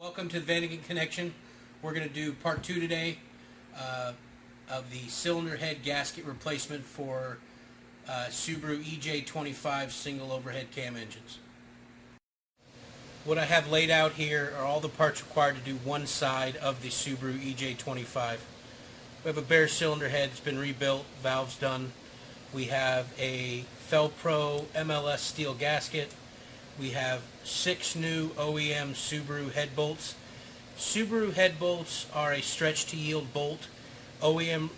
Welcome to the Vanagon Connection. We're going to do part 2 today of the cylinder head gasket replacement for Subaru EJ25 single overhead cam engines. What I have laid out here are all the parts required to do one side of the Subaru EJ25. We have a bare cylinder head, it's been rebuilt, valves done. We have a Fel-Pro MLS steel gasket. We have 6 new OEM Subaru head bolts. Subaru head bolts are a stretch to yield bolt. OEM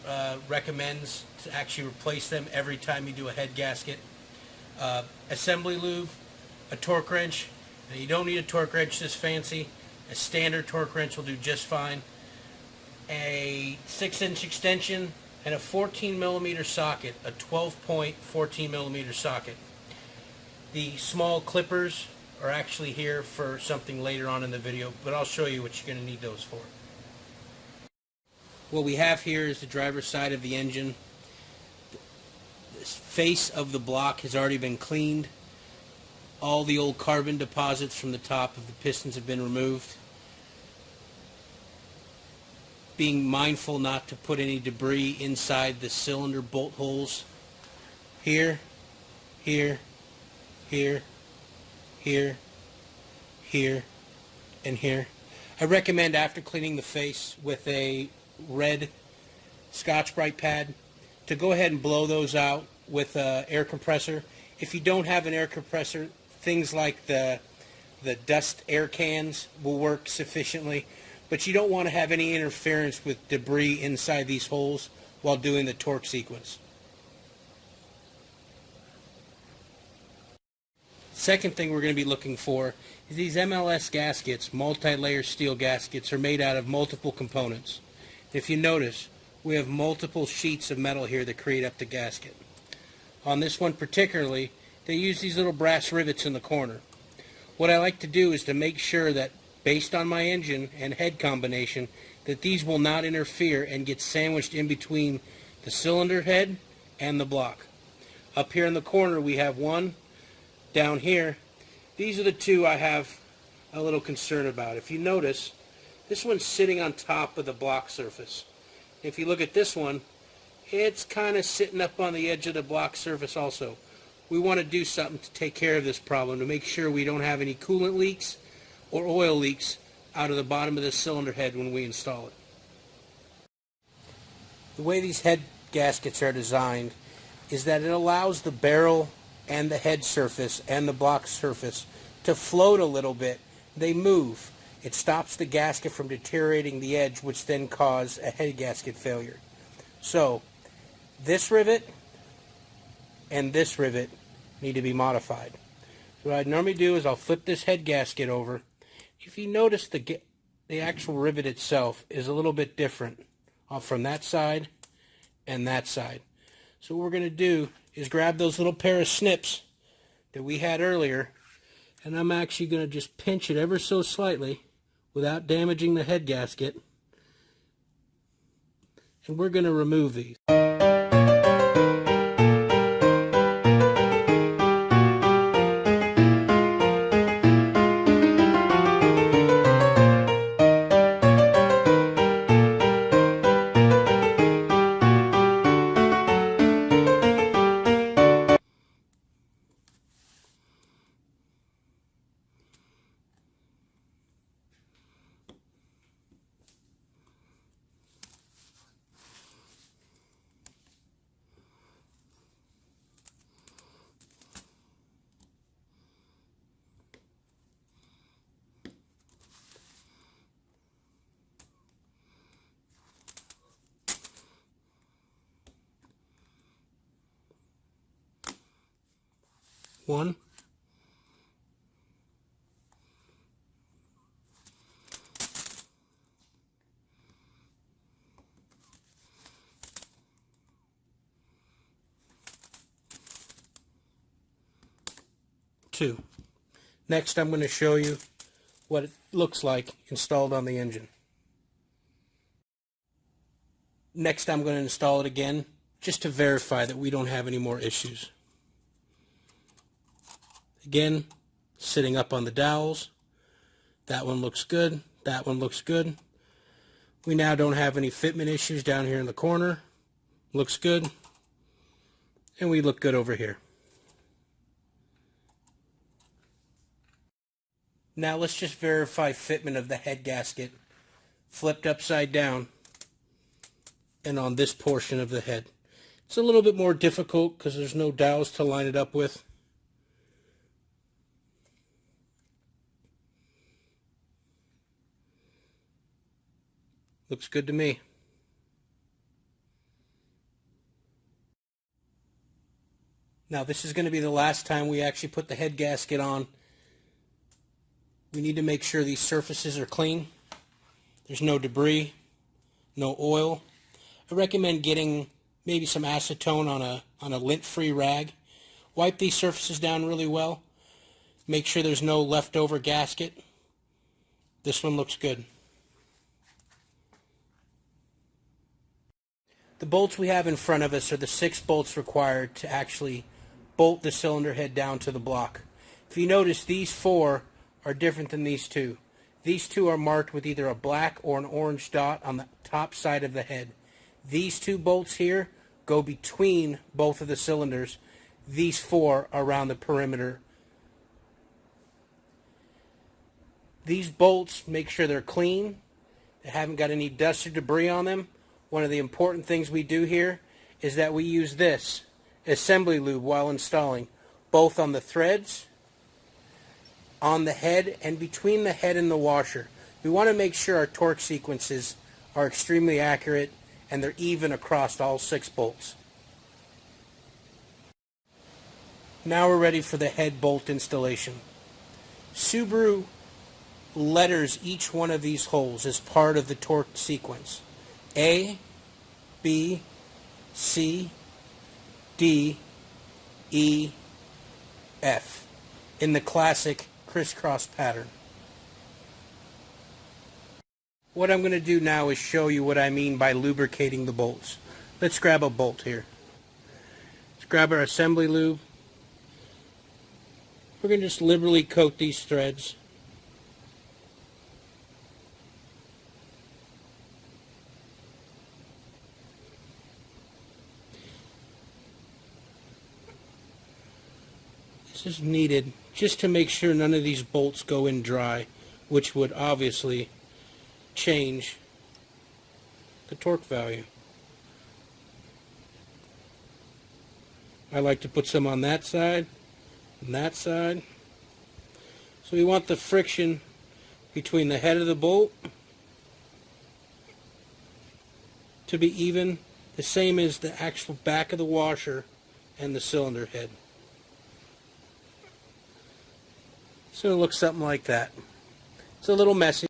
recommends to actually replace them every time you do a head gasket. Assembly lube, a torque wrench. Now you don't need a torque wrench this fancy. A standard torque wrench will do just fine. A 6-inch extension and a 14mm socket, a 12-point 14mm socket. The small clippers are actually here for something later on in the video, but I'll show you what you're going to need those for. What we have here is the driver's side of the engine. The face of the block has already been cleaned. All the old carbon deposits from the top of the pistons have been removed. Being mindful not to put any debris inside the cylinder bolt holes. Here, here, here, here, here, and here. I recommend after cleaning the face with a red Scotch-Brite pad to go ahead and blow those out with an air compressor. If you don't have an air compressor, things like the dust air cans will work sufficiently, but you don't want to have any interference with debris inside these holes while doing the torque sequence. Second thing we're going to be looking for is these MLS gaskets, multi-layer steel gaskets, are made out of multiple components. If you notice, we have multiple sheets of metal here that create up the gasket. On this one particularly, they use these little brass rivets in the corner. What I like to do is to make sure that, based on my engine and head combination, that these will not interfere and get sandwiched in between the cylinder head and the block. Up here in the corner we have one. Down here, these are the two I have a little concern about. If you notice, this one's sitting on top of the block surface. If you look at this one, it's kind of sitting up on the edge of the block surface also. We want to do something to take care of this problem, to make sure we don't have any coolant leaks or oil leaks out of the bottom of the cylinder head when we install it. The way these head gaskets are designed is that it allows the barrel and the head surface and the block surface to float a little bit. They move. It stops the gasket from deteriorating the edge, which then cause a head gasket failure. So this rivet and this rivet need to be modified. So what I'd normally do is I'll flip this head gasket over. If you notice, the actual rivet itself is a little bit different from that side and that side. So what we're going to do is grab those little pair of snips that we had earlier, and I'm actually going to just pinch it ever so slightly without damaging the head gasket, and we're going to remove these. One, two. Next, I'm going to show you what it looks like installed on the engine. Next, I'm going to install it again just to verify that we don't have any more issues. Again, sitting up on the dowels. That one looks good. That one looks good. We now don't have any fitment issues down here in the corner. Looks good. And we look good over here. Now let's just verify fitment of the head gasket flipped upside down and on this portion of the head. It's a little bit more difficult because there's no dowels to line it up with. Looks good to me. Now this is going to be the last time we actually put the head gasket on. We need to make sure these surfaces are clean. There's no debris, no oil. I recommend getting maybe some acetone on a lint-free rag. Wipe these surfaces down really well. Make sure there's no leftover gasket. This one looks good. The bolts we have in front of us are the 6 bolts required to actually bolt the cylinder head down to the block. If you notice, these 4 are different than these 2. These 2 are marked with either a black or an orange dot on the top side of the head. These 2 bolts here go between both of the cylinders. These 4 are around the perimeter. These bolts, make sure they're clean. They haven't got any dust or debris on them. One of the important things we do here is that we use this assembly lube while installing, both on the threads, on the head, and between the head and the washer. We want to make sure our torque sequences are extremely accurate and they're even across all 6 bolts. Now we're ready for the head bolt installation. Subaru letters each one of these holes as part of the torque sequence. A, B, C, D, E, F in the classic crisscross pattern. What I'm going to do now is show you what I mean by lubricating the bolts. Let's grab a bolt here. Let's grab our assembly lube. We're going to just liberally coat these threads. This is needed just to make sure none of these bolts go in dry, which would obviously change the torque value. I like to put some on that side and that side. So we want the friction between the head of the bolt to be even, the same as the actual back of the washer and the cylinder head. So it looks something like that. It's a little messy.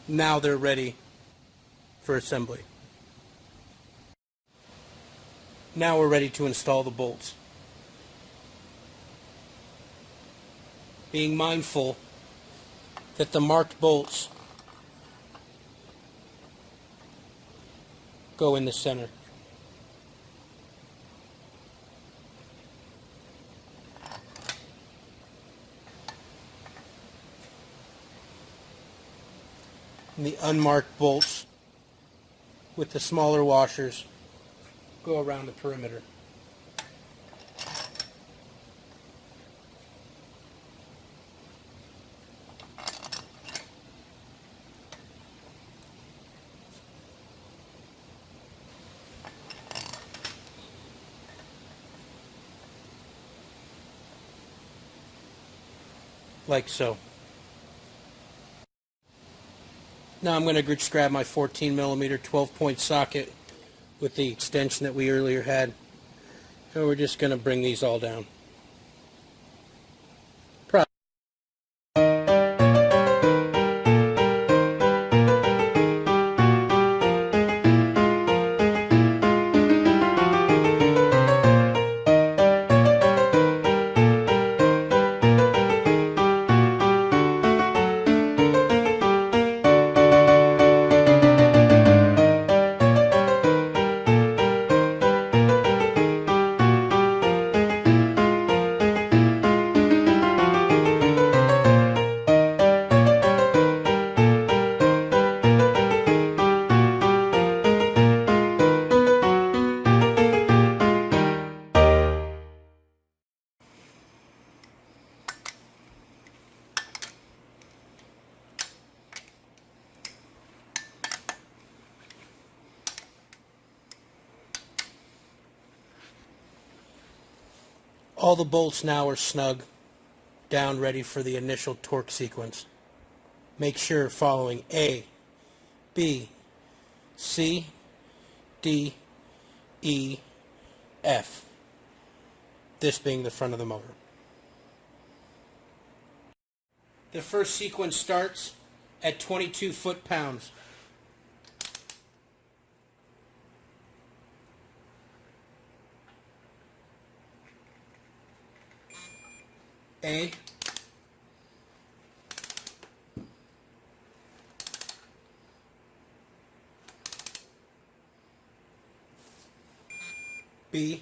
Now they're ready for assembly. Now we're ready to install the bolts. Being mindful that the marked bolts go in the center. And the unmarked bolts with the smaller washers go around the perimeter. like so. Now I'm going to just grab my 14mm 12-point socket with the extension that we earlier had, and we're just going to bring these all down. All the bolts now are snug, down, ready for the initial torque sequence. Make sure following A, B, C, D, E, F. This being the front of the motor. The first sequence starts at 22 foot-pounds. A, B,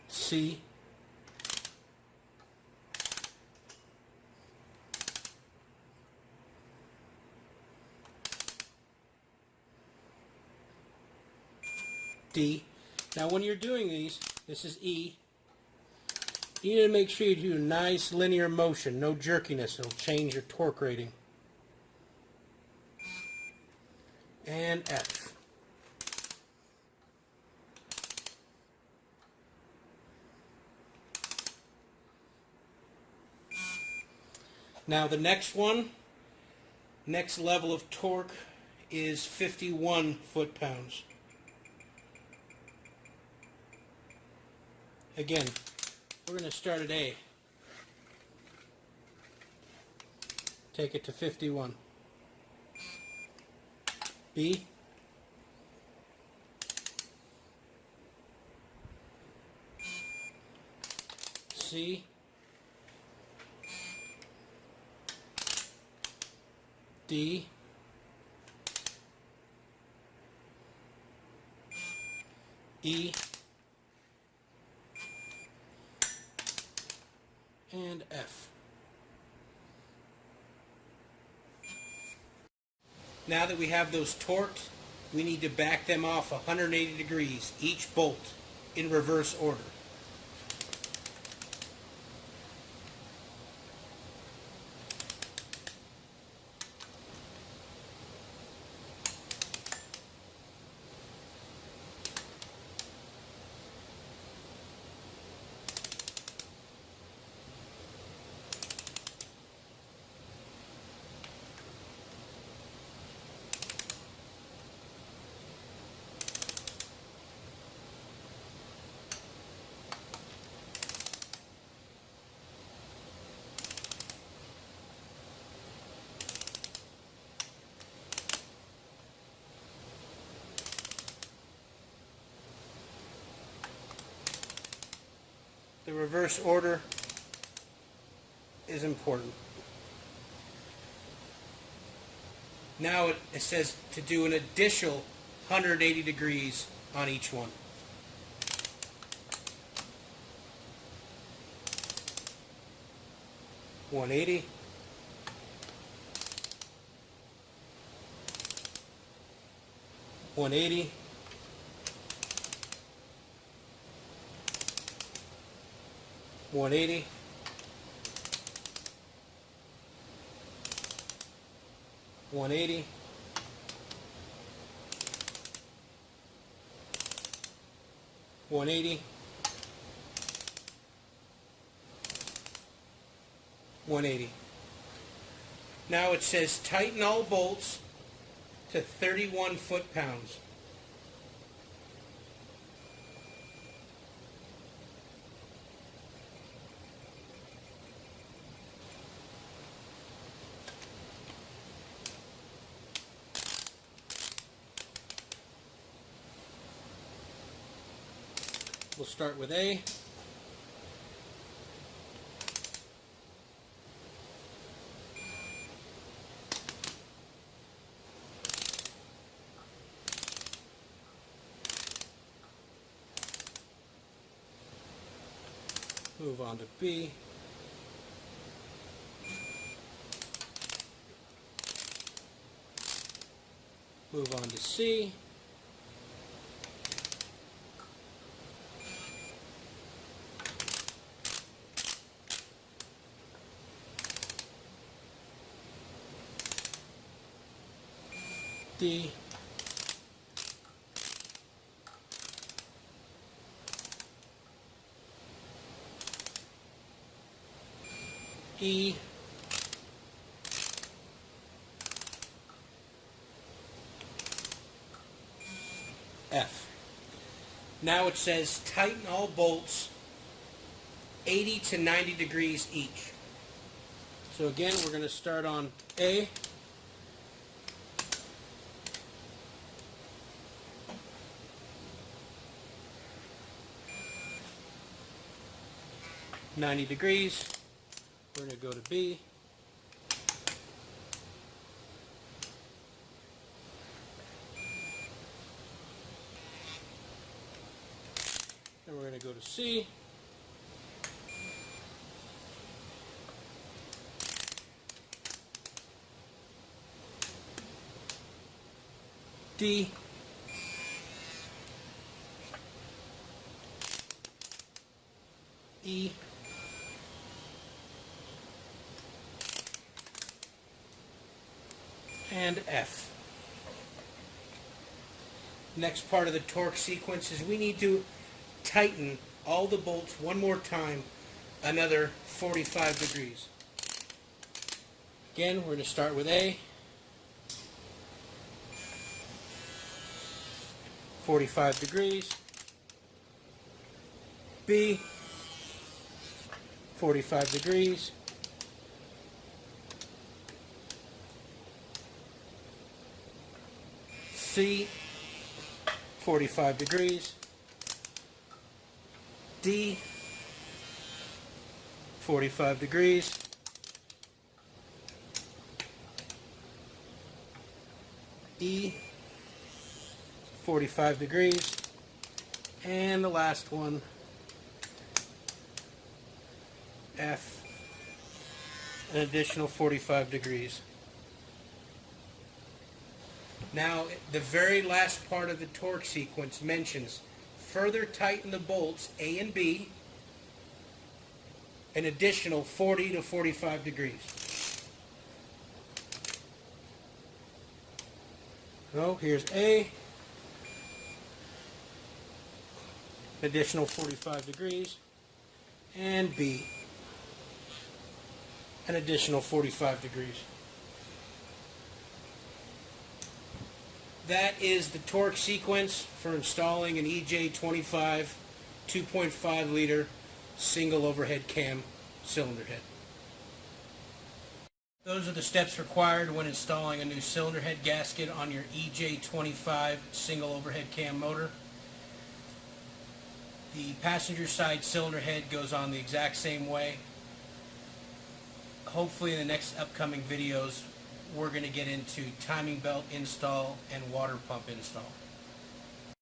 C, D. Now when you're doing these, this is E, you need to make sure you do a nice linear motion, no jerkiness, it'll change your torque rating. And F. Now the next one, next level of torque is 51 foot-pounds. Again, we're going to start at A. Take it to 51. B. C. D. E. And F. Now that we have those torqued, we need to back them off 180 degrees, each bolt, in reverse order. The reverse order is important. Now it says to do an additional 180 degrees on each one. $180. $180. $180. $180. 180, 180. Now it says tighten all bolts to 31 foot-pounds. We'll start with A. Move on to B. Move on to C. D. E. F. Now it says tighten all bolts 80 to 90 degrees each. So again, we're going to start on A. $90 degrees. We're going to go to B. Then we're going to go to C. D. E. And F. Next part of the torque sequence is we need to tighten all the bolts one more time, another 45 degrees. Again, we're going to start with A. 45 degrees. B. 45 degrees. C, 45 degrees. D, 45 degrees. E, 45 degrees. And the last one, F, an additional 45 degrees. Now, the very last part of the torque sequence mentions further tighten the bolts A and B an additional 40 to 45 degrees. So here's A, additional 45 degrees, and B, an additional 45 degrees. That is the torque sequence for installing an EJ25 2.5 liter single overhead cam cylinder head. Those are the steps required when installing a new cylinder head gasket on your EJ25 single overhead cam motor. The passenger side cylinder head goes on the exact same way. Hopefully in the next upcoming videos we're going to get into timing belt install and water pump install.